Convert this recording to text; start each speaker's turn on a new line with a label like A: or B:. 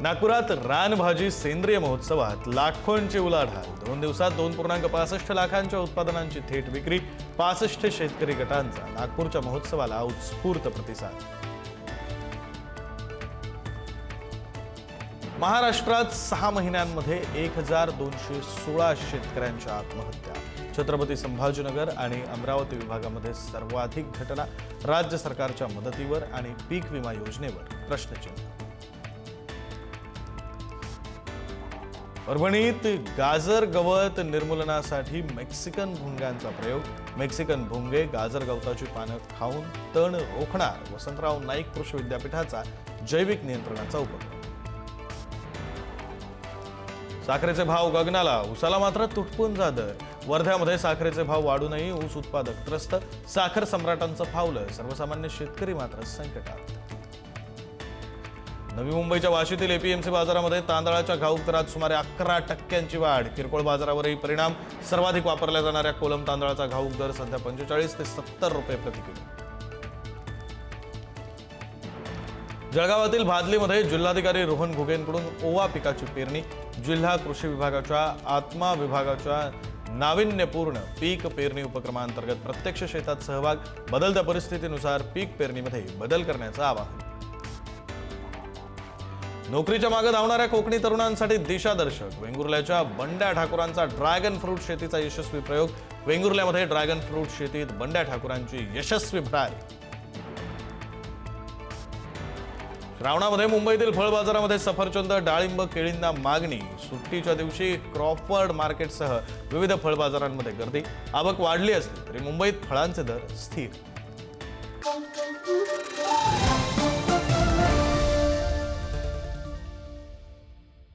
A: नागपुरात रानभाजी सेंद्रिय महोत्सवात लाखोंची उलाढाल। 2 दिवसात 2.65 लाखांच्या उत्पादनांची थेट विक्री। 65 शेतकरी गटांचा नागपूरच्या महोत्सवाला उत्स्फूर्त प्रतिसाद। महाराष्ट्रात 6 महिन्यांमध्ये 1216 शेतकऱ्यांच्या आत्महत्या। छत्रपती संभाजीनगर आणि अमरावती विभागामध्ये सर्वाधिक घटना। राज्य सरकारच्या मदतीवर आणि पीक विमा योजनेवर प्रश्नचिन्ह। परभणीत गाजर गवत निर्मूलनासाठी मेक्सिकन भुंग्यांचा प्रयोग। मेक्सिकन भुंगे गाजर गवताची पानं खाऊन तण रोखणार। वसंतराव नाईक कृषी विद्यापीठाचा जैविक नियंत्रणाचा उपक्रम। साखरेचे भाव गगनाला, ऊसाला मात्र तुटपुंजा दर। वर्ध्यामध्ये साखरेचे भाव वाढूनही ऊस उत्पादक त्रस्त। साखर सम्राटांचं फावलं, सर्वसामान्य शेतकरी मात्र संकटात। नवी मुंबईच्या वाशीतील एपीएमसी बाजारामध्ये तांदळाच्या घाऊक दरात सुमारे 11% वाढ। किरकोळ बाजारावरही परिणाम। सर्वाधिक वापरल्या जाणाऱ्या कोलम तांदळाचा घाऊक दर सध्या 45 ते 70 रुपये प्रति किलो। जळगावातील भादलीमध्ये जिल्हाधिकारी रोहन घुगेंकडून ओवा पिकाची पेरणी। जिल्हा कृषी विभागाच्या आत्मा विभागाच्या नाविन्यपूर्ण पीक पेरणी उपक्रमांतर्गत प्रत्यक्ष शेतात सहभाग। बदलत्या परिस्थितीनुसार पीक पेरणीमध्ये बदल करण्याचं आवाहन। नोकरीच्या मागे धावणाऱ्या कोकणी तरुणांसाठी दिशादर्शक। वेंगुर्ल्याच्या बंड्या ठाकूरांचा ड्रॅगन फ्रूट शेतीचा यशस्वी प्रयोग। वेंगुर्ल्यामध्ये ड्रॅगन फ्रूट शेतीत बंड्या ठाकूरांची यशस्वी भरारी। श्रावणामध्ये मुंबईतील फळ बाजारामध्ये सफरचंद, डाळिंब, केळींना मागणी। सुट्टीच्या दिवशी क्रॉफर्ड मार्केटसह विविध फळ बाजारांमध्ये गर्दी। आवक वाढली असली तरी मुंबईत फळांचे दर स्थिर।